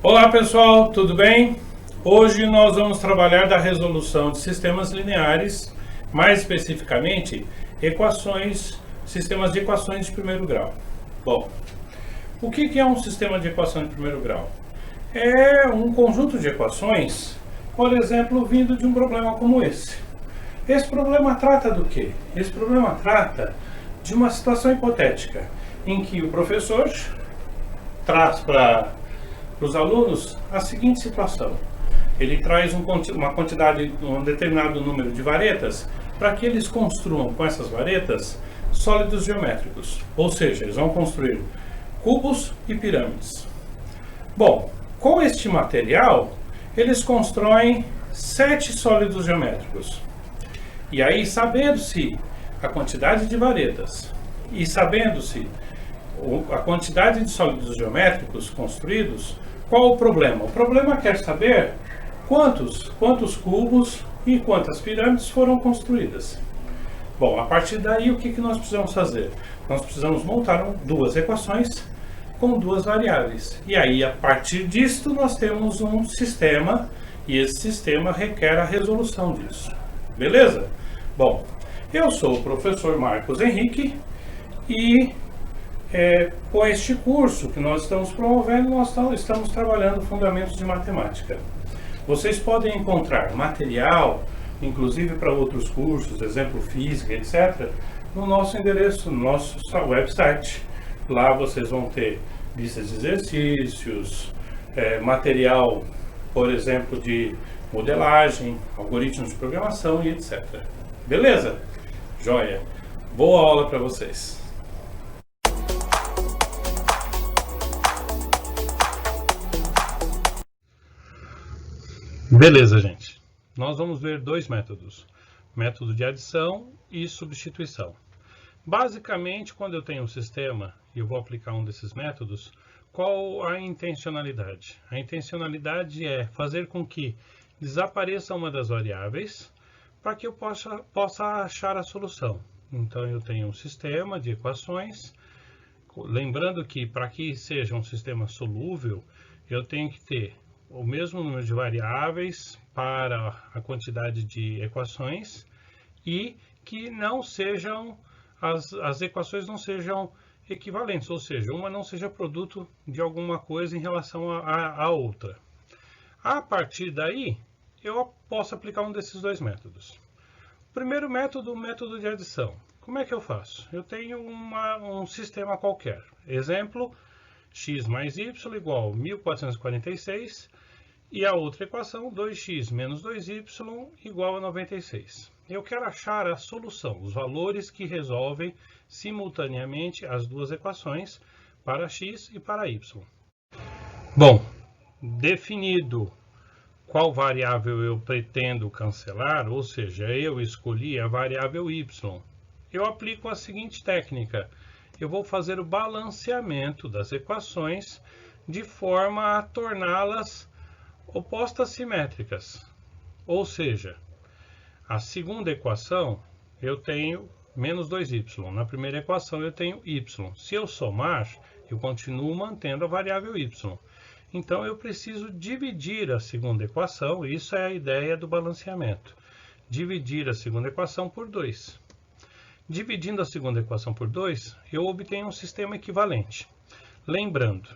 Olá pessoal, tudo bem? Hoje nós vamos trabalhar da resolução de sistemas lineares, mais especificamente sistemas de equações de primeiro grau. Bom, o que é um sistema de equação de primeiro grau? É um conjunto de equações, por exemplo, vindo de um problema como esse. Esse problema trata do quê? Esse problema trata de uma situação hipotética, em que o professor traz para os alunos a seguinte situação. Ele traz uma quantidade, um determinado número de varetas, para que eles construam com essas varetas sólidos geométricos. Ou seja, eles vão construir cubos e pirâmides. Bom, com este material, eles constroem 7 sólidos geométricos. E aí, sabendo-se a quantidade de varetas e sabendo-se a quantidade de sólidos geométricos construídos, qual o problema? O problema quer saber quantos cubos e quantas pirâmides foram construídas. Bom, a partir daí, o que nós precisamos fazer? Nós precisamos montar duas equações com duas variáveis. E aí, a partir disto, nós temos um sistema, e esse sistema requer a resolução disso. Beleza? Bom, eu sou o professor Marcos Henrique e com este curso que nós estamos promovendo, nós estamos trabalhando fundamentos de matemática. Vocês podem encontrar material, inclusive para outros cursos, exemplo física, etc., no nosso endereço, no nosso website. Lá vocês vão ter listas de exercícios, material, por exemplo, de modelagem, algoritmos de programação e etc. Beleza? Joia! Boa aula para vocês! Beleza, gente. Nós vamos ver dois métodos. Método de adição e substituição. Basicamente, quando eu tenho um sistema e eu vou aplicar um desses métodos, qual a intencionalidade? A intencionalidade é fazer com que desapareça uma das variáveis para que eu possa achar a solução. Então, eu tenho um sistema de equações. Lembrando que para que seja um sistema solúvel, eu tenho que ter o mesmo número de variáveis para a quantidade de equações e que não sejam, as equações não sejam equivalentes, ou seja, uma não seja produto de alguma coisa em relação à outra. A partir daí, eu posso aplicar um desses dois métodos. O primeiro método, o método de adição. Como é que eu faço? Eu tenho um sistema qualquer. Exemplo, x mais y igual a 1446 e a outra equação, 2x menos 2y igual a 96. Eu quero achar a solução, os valores que resolvem simultaneamente as duas equações para x e para y. Bom, definido qual variável eu pretendo cancelar, ou seja, eu escolhi a variável y, eu aplico a seguinte técnica. Eu vou fazer o balanceamento das equações de forma a torná-las opostas simétricas. Ou seja, a segunda equação eu tenho menos 2y. Na primeira equação eu tenho y. Se eu somar, eu continuo mantendo a variável y. Então eu preciso dividir a segunda equação, isso é a ideia do balanceamento. Dividir a segunda equação por 2. Dividindo a segunda equação por 2, eu obtenho um sistema equivalente. Lembrando,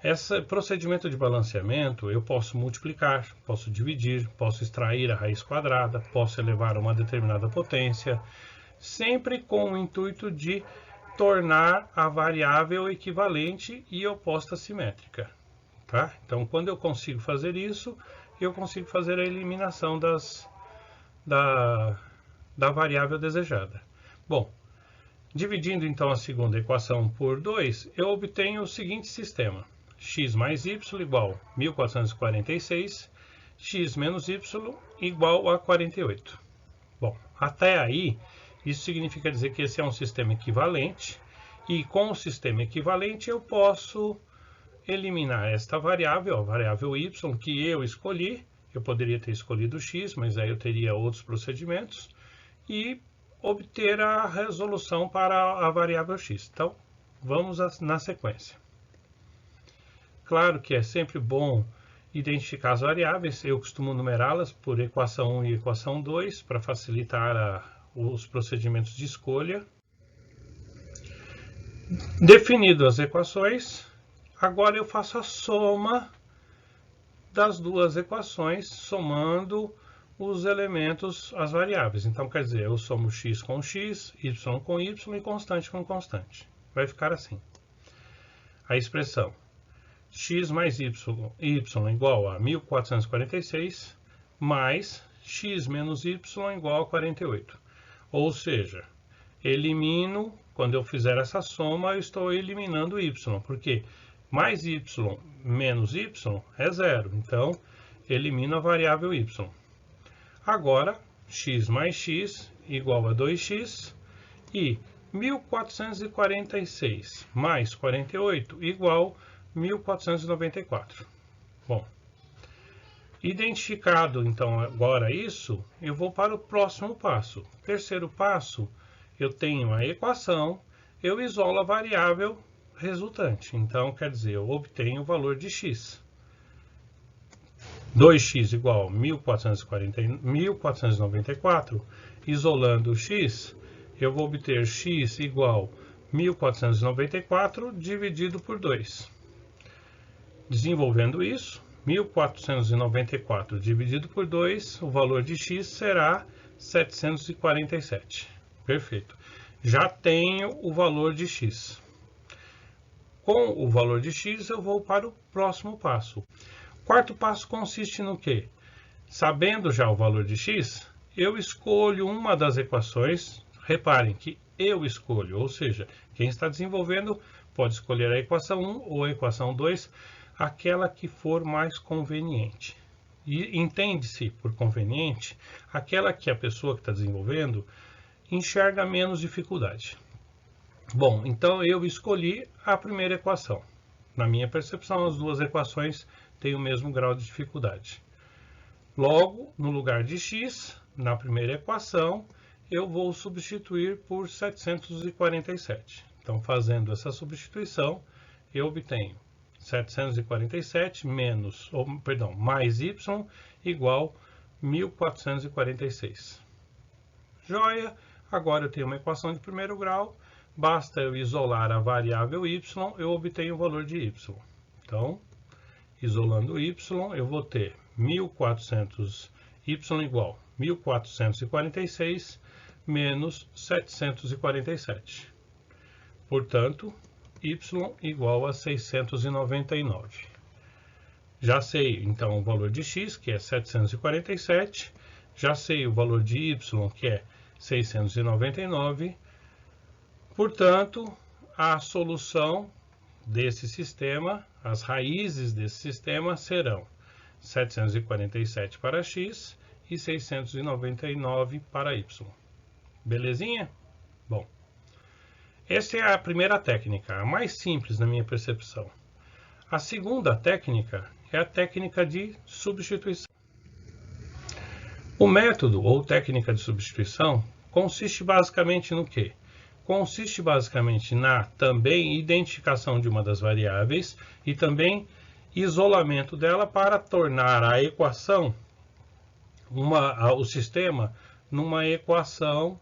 esse procedimento de balanceamento eu posso multiplicar, posso dividir, posso extrair a raiz quadrada, posso elevar a uma determinada potência, sempre com o intuito de tornar a variável equivalente e oposta simétrica. Tá? Então, quando eu consigo fazer isso, eu consigo fazer a eliminação da variável desejada. Bom, dividindo então a segunda equação por 2, eu obtenho o seguinte sistema. X mais y igual a 1446, x menos y igual a 48. Bom, até aí, isso significa dizer que esse é um sistema equivalente, e com o sistema equivalente eu posso eliminar esta variável, a variável y, que eu escolhi. Eu poderia ter escolhido x, mas aí eu teria outros procedimentos, e obter a resolução para a variável x. Então, vamos na sequência. Claro que é sempre bom identificar as variáveis. Eu costumo numerá-las por equação 1 e equação 2 para facilitar os procedimentos de escolha. Definido as equações, agora eu faço a soma das duas equações, somando os elementos, as variáveis. Então, quer dizer, eu somo x com x, y com y e constante com constante. Vai ficar assim. A expressão x mais y igual a 1446, mais x menos y igual a 48. Ou seja, elimino, quando eu fizer essa soma, eu estou eliminando y, porque mais y menos y é zero. Então, elimino a variável y. Agora, x mais x igual a 2x e 1446 mais 48 igual a 1494. Bom, identificado então agora isso, eu vou para o próximo passo. Terceiro passo, eu tenho a equação, eu isolo a variável resultante. Então, quer dizer, eu obtenho o valor de x. 2x igual a 1494, isolando o x, eu vou obter x igual a 1494 dividido por 2. Desenvolvendo isso, 1494 dividido por 2, o valor de x será 747. Perfeito. Já tenho o valor de x. Com o valor de x, eu vou para o próximo passo. O quarto passo consiste no quê? Sabendo já o valor de x, eu escolho uma das equações. Reparem que eu escolho, ou seja, quem está desenvolvendo pode escolher a equação 1 ou a equação 2, aquela que for mais conveniente. E entende-se por conveniente aquela que a pessoa que está desenvolvendo enxerga menos dificuldade. Bom, então eu escolhi a primeira equação. Na minha percepção, as duas equações têm o mesmo grau de dificuldade. Logo, no lugar de x, na primeira equação, eu vou substituir por 747. Então, fazendo essa substituição, eu obtenho 747 mais y igual a 1446. Joia! Agora eu tenho uma equação de primeiro grau, basta eu isolar a variável y, eu obtenho o valor de y. Então, isolando y, eu vou ter y igual a 1446 menos 747. Portanto, y igual a 699. Já sei, então, o valor de x, que é 747. Já sei o valor de y, que é 699. Portanto, a solução desse sistema, as raízes desse sistema serão 747 para x e 699 para y. Belezinha? Bom. Essa é a primeira técnica, a mais simples na minha percepção. A segunda técnica é a técnica de substituição. O método ou técnica de substituição consiste basicamente no quê? Consiste basicamente na também identificação de uma das variáveis e também isolamento dela para tornar a equação, o sistema, numa equação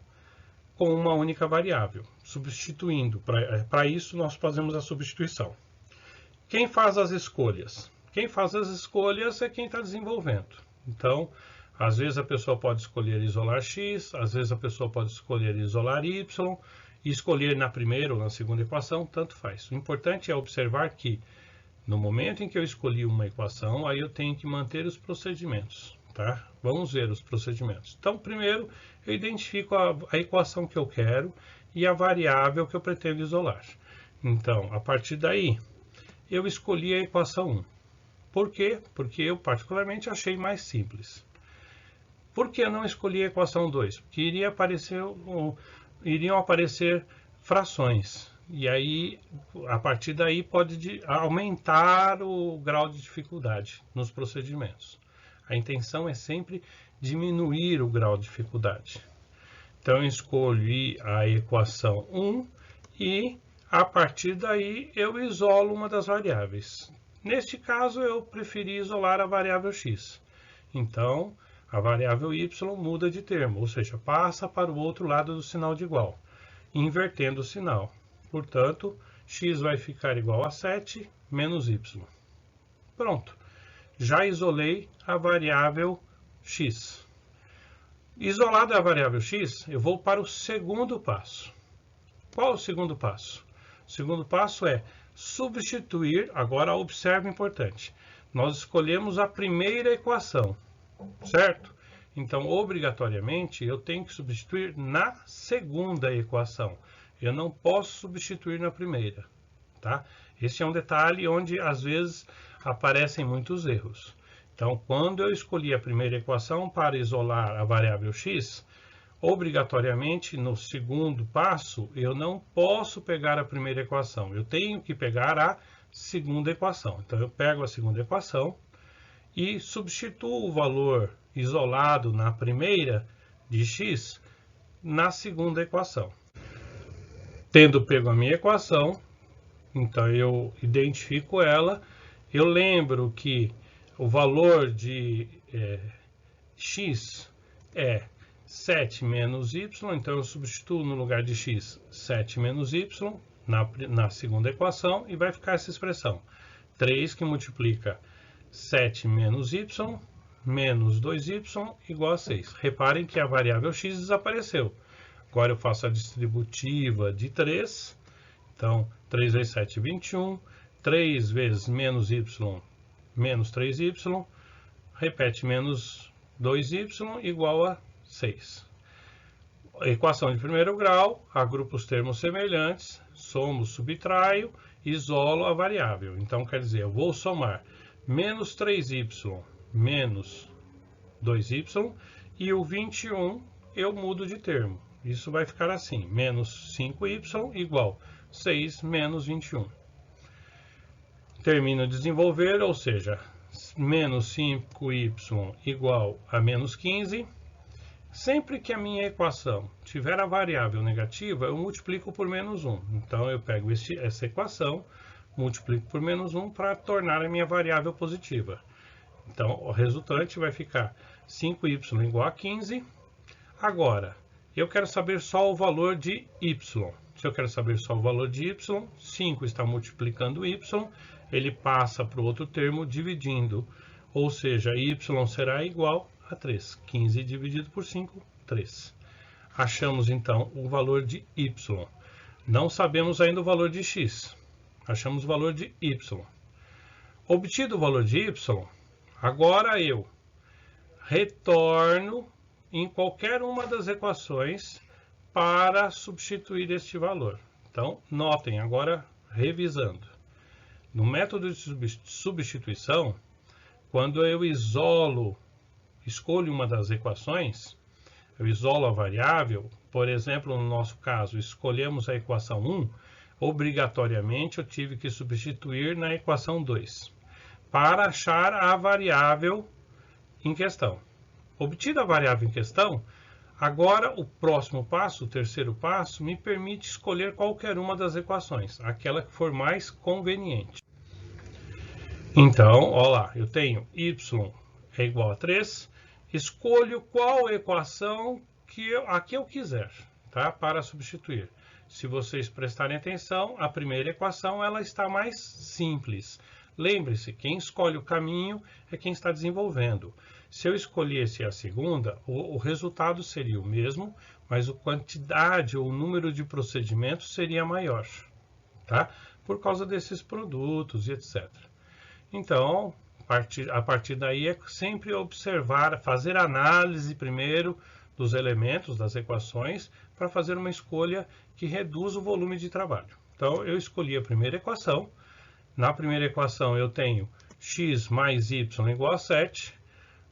com uma única variável. Substituindo, para isso nós fazemos a substituição. Quem faz as escolhas? Quem faz as escolhas é quem está desenvolvendo. Então, às vezes a pessoa pode escolher isolar x, às vezes a pessoa pode escolher isolar y, e escolher na primeira ou na segunda equação, tanto faz. O importante é observar que, no momento em que eu escolhi uma equação, aí eu tenho que manter os procedimentos. Tá? Vamos ver os procedimentos. Então, primeiro, eu identifico a equação que eu quero e a variável que eu pretendo isolar. Então, a partir daí, eu escolhi a equação 1. Por quê? Porque eu, particularmente, achei mais simples. Por que eu não escolhi a equação 2? Porque iriam aparecer frações. E aí, a partir daí, pode aumentar o grau de dificuldade nos procedimentos. A intenção é sempre diminuir o grau de dificuldade. Então, eu escolhi a equação 1 e, a partir daí, eu isolo uma das variáveis. Neste caso, eu preferi isolar a variável x. Então, a variável y muda de termo, ou seja, passa para o outro lado do sinal de igual, invertendo o sinal. Portanto, x vai ficar igual a 7 menos y. Pronto. Já isolei a variável x. Isolada a variável x, eu vou para o segundo passo. Qual é o segundo passo? O segundo passo é substituir, agora observe importante, nós escolhemos a primeira equação, certo? Então, obrigatoriamente, eu tenho que substituir na segunda equação. Eu não posso substituir na primeira, tá? Esse é um detalhe onde, às vezes, aparecem muitos erros. Então, quando eu escolhi a primeira equação para isolar a variável x, obrigatoriamente, no segundo passo, eu não posso pegar a primeira equação. Eu tenho que pegar a segunda equação. Então, eu pego a segunda equação e substituo o valor isolado na primeira de x na segunda equação. Tendo pego a minha equação, então eu identifico ela. Eu lembro que o valor de x é 7 menos y, então eu substituo no lugar de x 7 menos y na segunda equação e vai ficar essa expressão. 3 que multiplica 7 menos y menos 2y igual a 6. Reparem que a variável x desapareceu. Agora eu faço a distributiva de 3. Então, 3 vezes 7, 21. 3 vezes menos y, menos 3y. Repete menos 2y igual a 6. Equação de primeiro grau, agrupo os termos semelhantes, somo, subtraio, isolo a variável. Então, quer dizer, eu vou somar menos 3y menos 2y e o 21 eu mudo de termo. Isso vai ficar assim, menos 5y igual 6 menos 21. Termino de desenvolver, ou seja, menos 5y igual a menos 15. Sempre que a minha equação tiver a variável negativa, eu multiplico por menos 1. Então, eu pego essa equação, multiplico por menos 1 para tornar a minha variável positiva. Então, o resultante vai ficar 5y igual a 15. Agora, eu quero saber só o valor de y. Se eu quero saber só o valor de y, 5 está multiplicando y, ele passa para o outro termo dividindo. Ou seja, y será igual a 3. 15 dividido por 5, 3. Achamos, então, o valor de y. Não sabemos ainda o valor de x. Achamos o valor de y. Obtido o valor de y, agora eu retorno em qualquer uma das equações para substituir este valor. Então, notem, agora revisando. No método de substituição, quando eu escolho uma das equações, eu isolo a variável, por exemplo, no nosso caso, escolhemos a equação 1, obrigatoriamente eu tive que substituir na equação 2, para achar a variável em questão. Obtida a variável em questão, agora o próximo passo, o terceiro passo, me permite escolher qualquer uma das equações, aquela que for mais conveniente. Então, olha lá, eu tenho y é igual a 3, escolho qual equação a que eu quiser, tá? Para substituir. Se vocês prestarem atenção, a primeira equação ela está mais simples. Lembre-se, quem escolhe o caminho é quem está desenvolvendo. Se eu escolhesse a segunda, o resultado seria o mesmo, mas a quantidade ou o número de procedimentos seria maior, tá? Por causa desses produtos e etc. Então, a partir daí é sempre observar, fazer análise primeiro dos elementos, das equações, para fazer uma escolha que reduza o volume de trabalho. Então, eu escolhi a primeira equação. Na primeira equação, eu tenho x mais y igual a 7.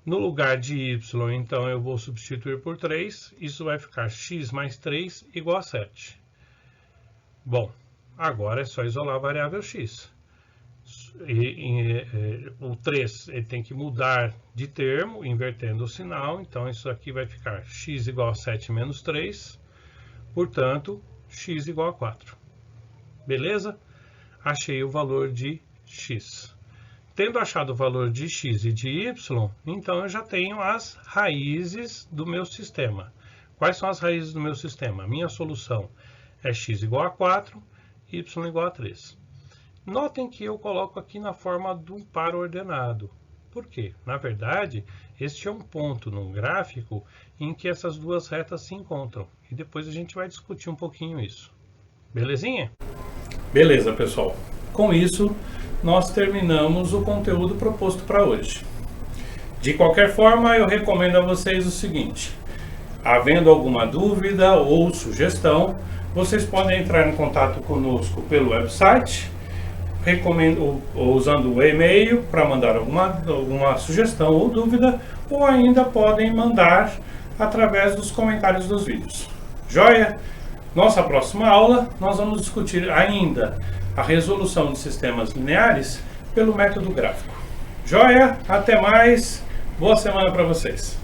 No lugar de y, então, eu vou substituir por 3. Isso vai ficar x mais 3 igual a 7. Bom, agora é só isolar a variável x. O 3 ele tem que mudar de termo, invertendo o sinal. Então, isso aqui vai ficar x igual a 7 menos 3. Portanto, x igual a 4. Beleza? Achei o valor de x. Tendo achado o valor de x e de y, então eu já tenho as raízes do meu sistema. Quais são as raízes do meu sistema? Minha solução é x igual a 4, y igual a 3. Notem que eu coloco aqui na forma do par ordenado. Por quê? Na verdade, este é um ponto num gráfico em que essas duas retas se encontram. E depois a gente vai discutir um pouquinho isso. Belezinha? Beleza, pessoal. Com isso, nós terminamos o conteúdo proposto para hoje. De qualquer forma, eu recomendo a vocês o seguinte: havendo alguma dúvida ou sugestão, vocês podem entrar em contato conosco pelo website, usando o e-mail para mandar alguma sugestão ou dúvida, ou ainda podem mandar através dos comentários dos vídeos. Joia? Nossa próxima aula, nós vamos discutir ainda a resolução de sistemas lineares pelo método gráfico. Joia? Até mais! Boa semana para vocês!